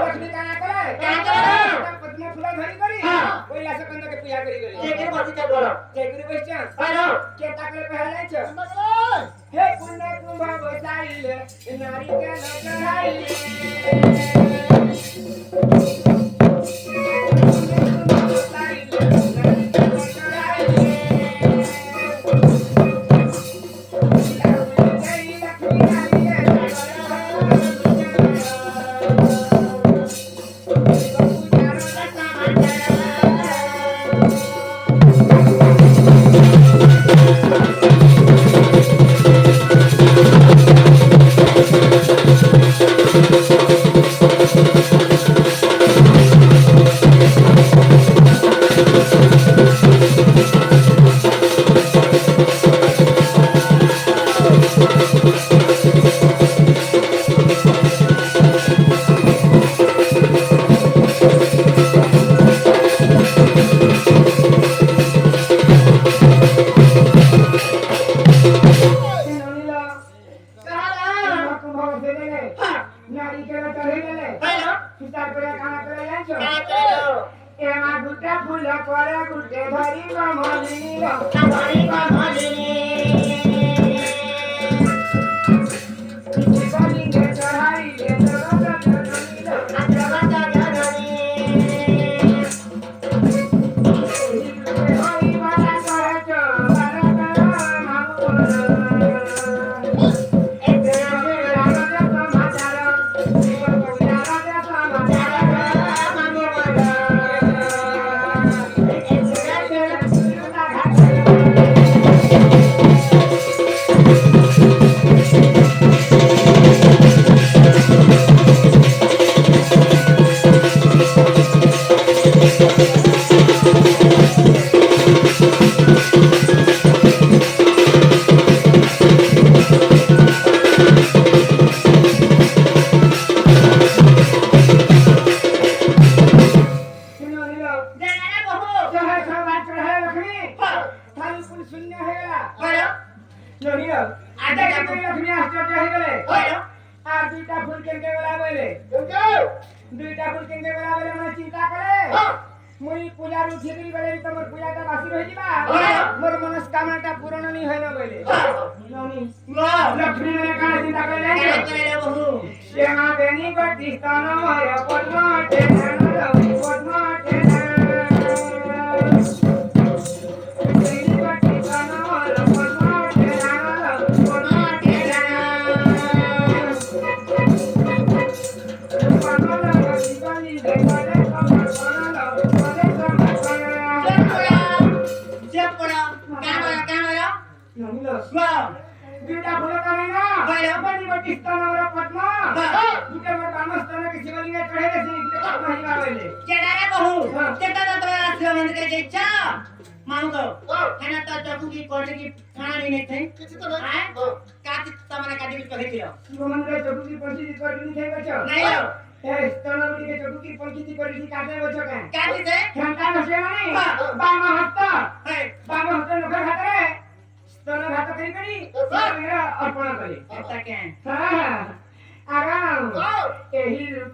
लक्ष्मी काना करे पद्म फूल धरी करी कोई लासे कंद के पूजा करी गली जेके बसी का बोलो जेकरी बसचन हेलो के ताकले पहले छ हे पुण्य कुंभ बसाइले नारी के लचराइले नारी के चढ़े गेले हेलो सुतार करे खाना करे जान्छ का करो एमा गुड्डा फूल करे गुड्डे धरी कमलिनी कमली कमली कमली के चढ़ाई ले जगत जननी जगत जननी होई वाला करे छ भारत मामू मुई पूजा रू ठेकरी बेले तमर पूजा का बासी रहि दिबा मोर मनस्कामना पूर्ण नहीं होइना बेले नौनी लक्ष्मी ने काना चिंता करे बहु श्यामा बेनी गति स्थान मय पद्म टेन रवि पद्म टेन बेनी गति स्थान मय पद्म टेन रवि पद्म टेन पद्म रवि गति देखले कमर दुईटा फूल करेगा बनी बटी स्तनवर पद्म दुईटा मोर बामस्तन के शिवलिंग चढ़े से महिमा होले केडारे बहु केता तोरा शिव मंदिर के जा मानु तो खाना तो चकू की कोटे की खाना नहीं थे किछि तो नहीं काटी तमरा काटी भी कहे दियो शिव मंदिर चकू की पंची कोटी नहीं थे बच्चा नहीं हो ए स्तनवरी के चकू की पंची कोटी काटे बच्चा का काटी से घंटा नसे माने बाम हस्त नखर खाते स्तन घात करी करी मेरा अर्पण करे ऐसा क्या हां आराम एही रूपे